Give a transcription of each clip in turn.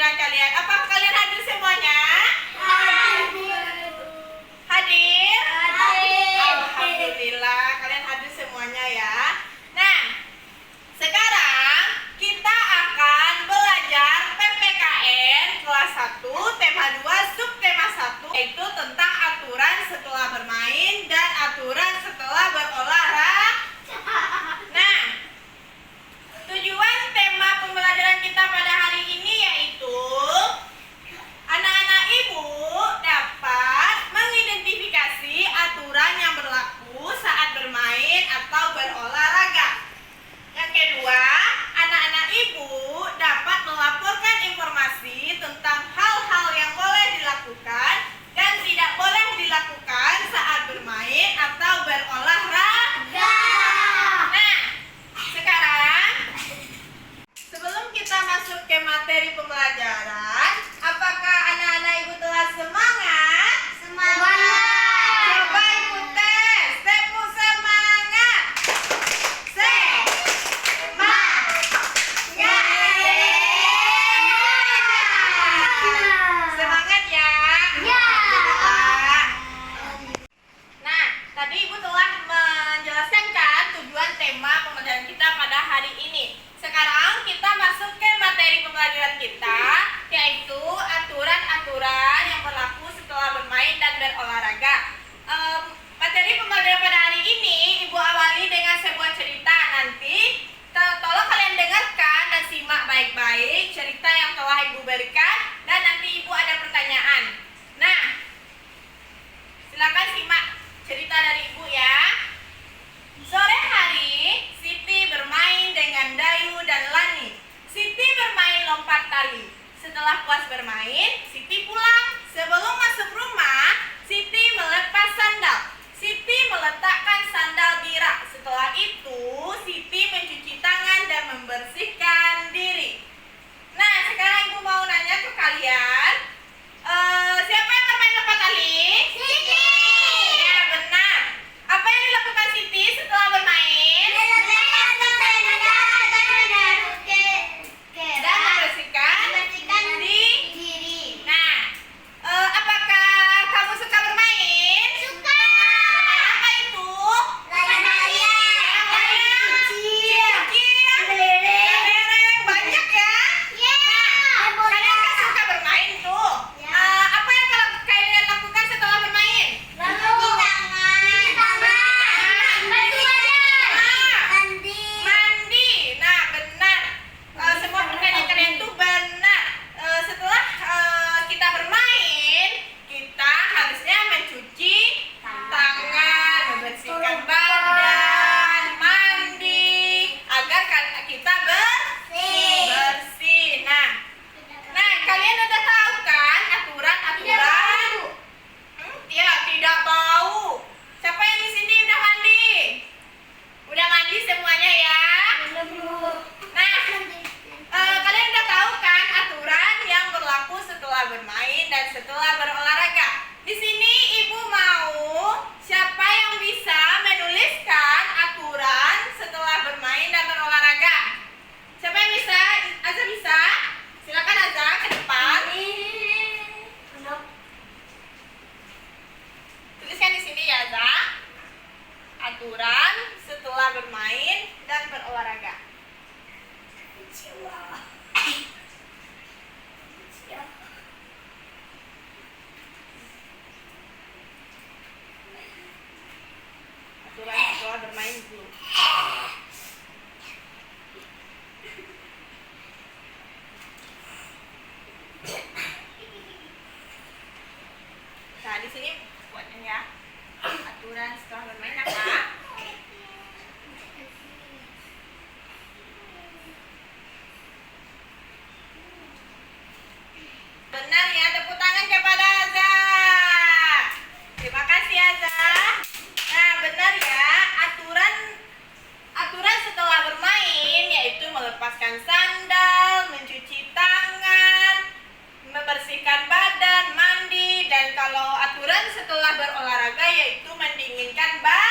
pembelajaran kalian. Apakah kalian hadir semuanya? Hadir. Hadir? Hadir. Alhamdulillah, kalian hadir semuanya ya. Nah, sekarang kita akan belajar PPKN kelas 1, tema 2, subtema 1, yaitu tentang aturan setelah bermain dan aturan setelah berolahraga. Nah, tujuan tema pembelajaran kita pada hari ini yaitu anak-anak ibu dapat mengidentifikasi aturan yang berlaku saat bermain atau berolahraga. Yang kedua, anak-anak ibu dapat melaporkan informasi tentang hal-hal yang boleh dilakukan dan tidak boleh dilakukan saat bermain atau berolahraga. Nah, sekarang sebelum kita masuk ke materi pembelajaran, apakah anak-anak ibu telah semangat? Semangat. Coba ibu tes, tepuk semangat. Semangat ya. Ya. Nah, tadi ibu telah menjelaskan kan tujuan tema pembelajaran kita pada hari ini. Sekarang kita masuk ke materi pembelajaran kita, yaitu aturan-aturan yang berlaku setelah bermain dan berolahraga. Materi pembelajaran pada hari ini ibu awali dengan sebuah cerita. Nanti tolong kalian dengarkan dan simak baik-baik cerita yang telah ibu berikan, dan nanti ibu ada pertanyaan. Nah, silakan simak cerita dari ibu ya. Sore hari, Siti bermain dengan Dayu dan Lani. Siti bermain lompat tali. Setelah puas bermain, Siti pulang. Sebelum masuk rumah, Siti melepas sandal. Siti meletakkan sandal di rak. Setelah itu, Siti mencuci tangan dan membersihkan diri. Nah, sekarang ibu mau nanya ke kalian, siapa yang bermain lompat tali? Siti. Ya, benar. Apa yang dilakukan Siti setelah bermain? Dan membersihkan diri. Nah, apakah kamu suka bermain? Suka. Apa itu? Kecil. Kelereng banyak ya? Nah, kalian kan suka bermain tuh. Ya. Apa yang kalian lakukan setelah bermain? Mandi. Nah, benar. Semua pertanyaan kalian tuh benar. Setelah kita bermain, kita harusnya mencuci tangan, membersihkan badan, mandi, agar kita bersih. Nah, kalian udah tahu kan aturan-aturan? Ya, tidak bau. Siapa yang di sini udah mandi? Udah mandi semuanya ya? Nah, kalian udah tahu kan aturan yang berlaku setelah bermain dan setelah berolahraga. Di sini ibu mau siapa yang bisa menuliskan aturan setelah bermain dan berolahraga? Siapa yang bisa? Aza bisa? Silakan Aza ke depan. Tuliskan di sini ya Aza. Aturan setelah bermain dan berolahraga. Aturan setelah bermain dulu. Nah, di sini buatnya ya. Aturan setelah bermain apa? Benar ya, tepuk tangan kepada Aza. Terima kasih Aza. Nah, benar ya, aturan setelah bermain yaitu melepaskan sandal, mencuci tangan, membersihkan badan, mandi, dan kalau aturan setelah berolahraga yaitu mendinginkan badan.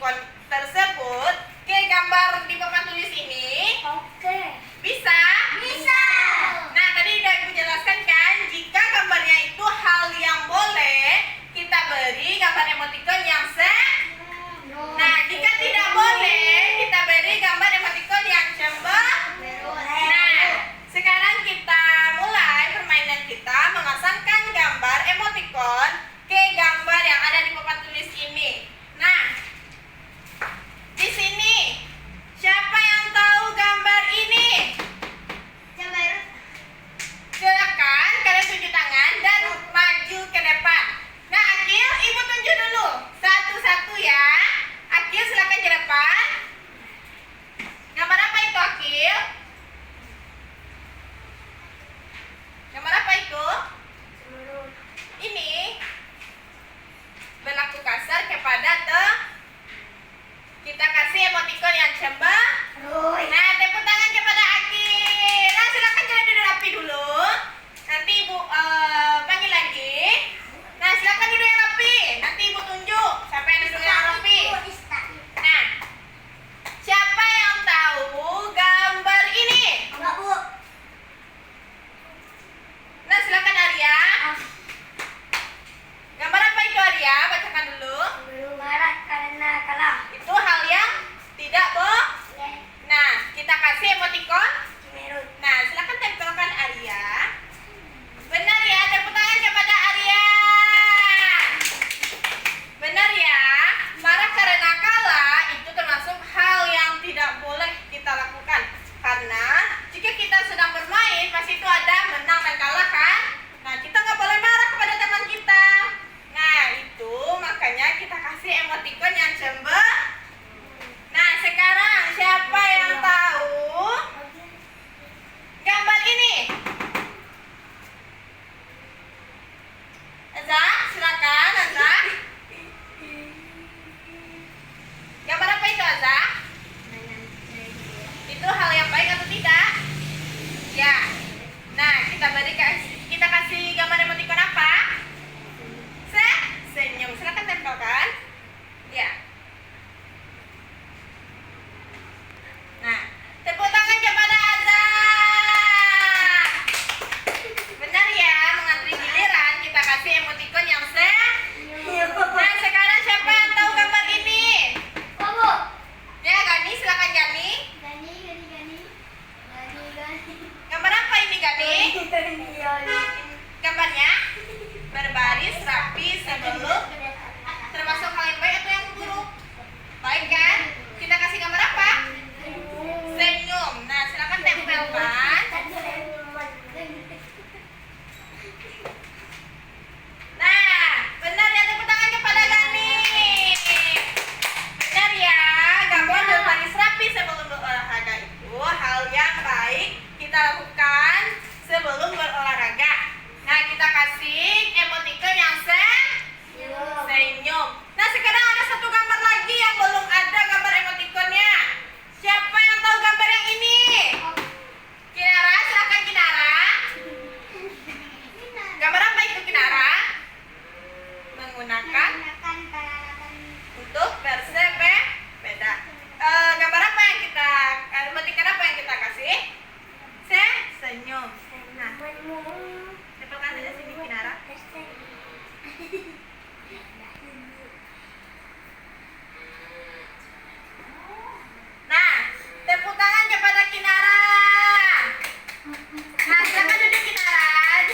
emoticon tersebut ke gambar di papan tulis ini? Oke. Bisa? Bisa. Nah, tadi udah Ibu jelaskan kan, jika gambarnya itu hal yang boleh, kita beri gambar emoticon yang Nah, jika tidak boleh, kita beri gambar emoticon yang Nah, sekarang kita mulai permainan kita memasangkan gambar emoticon ke gambar yang ada di papan tulis ini. Nah, di sini siapa yang tahu gambar ini? Silakan kalian tunjuk tangan dan maju ke depan. Nah, Akil, Ibu tunjuk dulu satu-satu ya. Akil, silakan ke depan. Gambar apa itu, Akil? Gambar apa itu? Ini berlaku kasar kepada kita kasih emoticon yang Nah, tepuk tangan kepada Akil. Nah, silakan kalian duduk rapi dulu. Nanti Ibu panggil lagi. Nah, silakan duduk yang rapi. Nanti Ibu tunjuk siapa yang duduk yang rapi. Nah, siapa yang tahu gambar ini? Nah, silakan Arya. Gambar apa itu, Arya? Bacakan dulu. Karena kalah. Itu hal yang tidak Nah, kita kasih emoticon. Nah, silakan tempelkan Arya. Benar ya, tepuk tangan kepada Arya. Benar ya, marah karena kalah itu termasuk hal yang tidak boleh kita lakukan. Karena jika kita sedang bermain, pasti itu ada menang dan kalah kan? Nah, kita nggak boleh marah kepada teman kita. Nah, itu makanya kita kasih emoticon yang Nah, sekarang siapa yang tahu gambar ini? Azza, silakan Azza. Gambar apa itu, Azza? Itu hal yang baik atau tidak? Ya. Nah, kita kasih gambar emoticon apa? Senyum. Silakan tempelkan. Ya. Nah, tepuk tangan kepada Azan. Benar ya, mengantri giliran kita kasih emoticon yang Nah, sekarang siapa yang tahu gambar ini? Ya, Gani, silakan Gani. Gambar apa ini, Gani? Gambarnya berbaris rapi sebelum termasuk hal yang baik atau yang buruk? Baik kan? Kita kasih gambar apa? Senyum. Nah, silakan tempelkan. Nah, benar ya, tepuk tangan kepada Gani. Benar ya, gambar berbaris rapi sebelum berolahraga itu hal yang baik kita lakukan sebelum berolahraga. Nah, kita kasih emoticon yang senyum. Nah, sekarang ada satu gambar lagi yang belum ada gambar emoticonnya. Siapa yang tahu gambar yang ini? Kinara, silakan Kinara. Gambar apa itu, Kinara? Menggunakan untuk bersepeda. Gambar apa yang kita emoticon apa yang kita kasih? Senyum. Nah, tempelkan saja sini Kinara. Nah, tepuk tangan kepada Kinara. Nah, silakan duduk Kinara.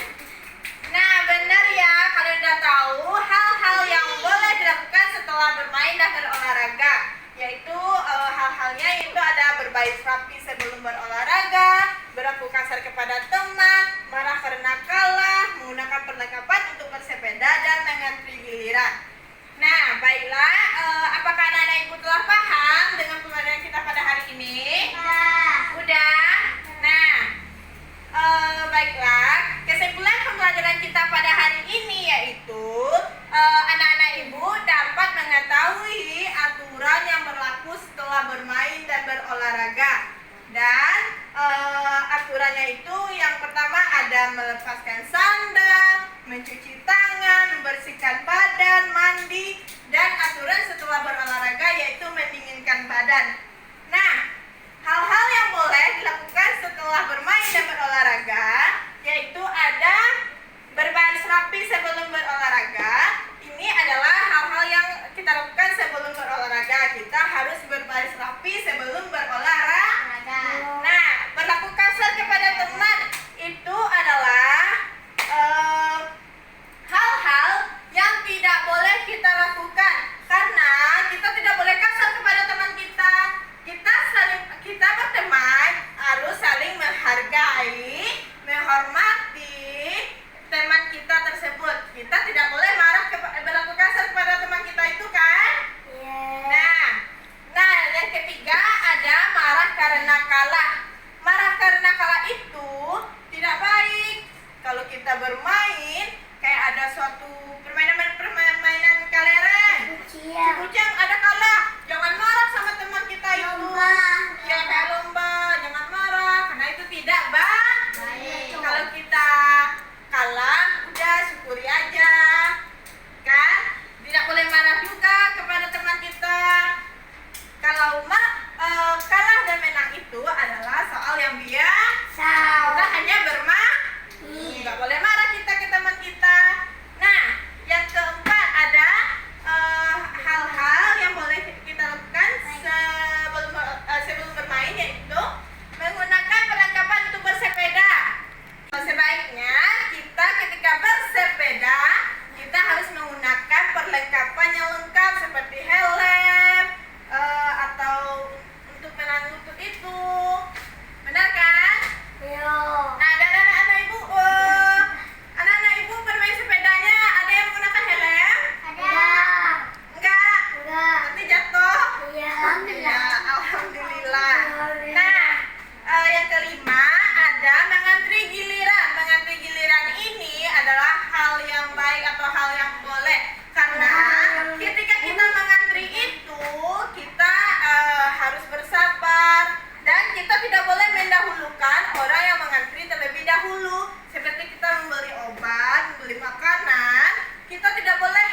Nah, benar ya, kalian udah tahu hal-hal yang boleh dilakukan setelah bermain dan berolahraga, yaitu hal-halnya itu ada berbaik rapi sebelum berolahraga, berlaku kasar kepada teman, marah karena kalah, menggunakan perlengkapan untuk bersepeda dan mengantri giliran. Nah, baiklah, apakah anak-anak ibu telah paham dengan pembelajaran kita pada hari ini? Udah? Nah, baiklah, kesimpulan pembelajaran kita pada hari ini yaitu anak-anak ibu dapat mengetahui aturan yang berlaku setelah bermain dan berolahraga. Dan aturannya itu yang pertama ada melepaskan sandal, mencuci tangan, membersihkan badan, mandi, dan aturan setelah berolahraga yaitu badan. Nah, hal-hal yang boleh dilakukan setelah bermain dan berolahraga yaitu ada berbaris rapi sebelum berolahraga. Ini adalah hal-hal yang kita lakukan sebelum berolahraga. Kita harus berbaris rapi sebelum berolahraga. Nah, berlaku kasar kepada teman itu adalah hal-hal yang tidak boleh kita lakukan, karena kita tidak boleh kasar kepada teman kita. Kita berteman harus saling menghargai, menghormati teman kita tersebut. Kita tidak boleh berlaku kasar kepada teman kita itu kan? Nah, yang ketiga ada marah karena kalah. Marah karena kalah itu tidak baik. Kalau kita bermain, kayak ada suatu permainan kelereng, si kucing ada kalah, jangan marah sama teman kita itu. Ya kayak lomba, jangan marah, karena itu tidak baik. Kalau kita kalah, udah syukuri aja, kan? Tidak boleh marah juga kepada teman kita. Kalau kalah dan menang itu adalah soal yang biasa. Kita hanya bermain, nggak boleh marah kita ke teman kita. Nah, yang keempat ada hal-hal yang boleh kita lakukan sebelum bermain, yaitu menggunakan perlengkapan untuk bersepeda. Sebaiknya kita ketika bersepeda kita harus menggunakan perlengkapan yang lengkap seperti helm atau untuk menahan lutut itu. Benar kan? Nah, dan anak-anak ibu bermain sepedanya ada yang menggunakan helm? Enggak? Nanti jatuh? Ya, alhamdulillah. Nah, yang kelima ada mengantri giliran. Mengantri giliran ini adalah hal yang baik atau hal yang boleh, karena ketika kita mengantri itu kita harus bersabar dan kita tidak boleh mendahulukan orang yang mengantri terlebih dahulu. Seperti kita membeli obat, membeli makanan, kita tidak boleh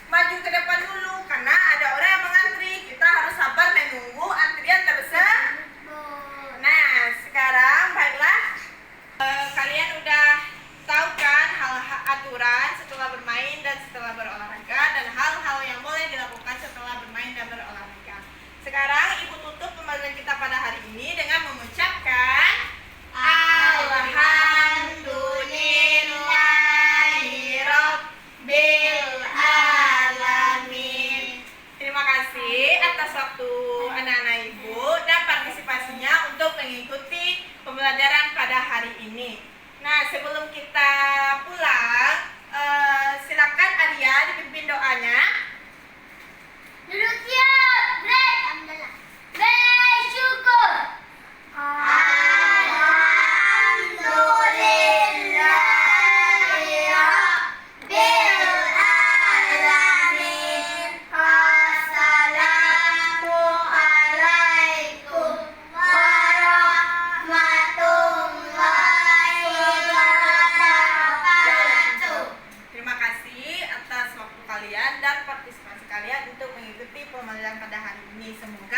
maju ke depan dulu karena ada orang yang mengantri. Kita harus sabar menunggu antrian tersebut. Nah, sekarang baiklah, kalian udah tahu kan aturan setelah bermain dan setelah berolahraga, dan hal-hal yang boleh dilakukan setelah bermain dan berolahraga. Sekarang ibu tutup pembelajaran kita pada hari ini dengan mengucapkan Alhamdulillahirobbilalamin. Terima kasih atas waktu anak-anak ibu dan partisipasinya untuk mengikuti pembelajaran pada hari ini. Nah, sebelum kita pulang, silakan Arya dipimpin doanya. Duduk siap, break. Bersyukur. Alhamdulillahirobbilalamin. Assalamualaikum warahmatullahi wabarakatuh. Terima kasih atas waktu kalian dan partisipasi kalian untuk mengikuti pembelajaran pada hari ini. Semoga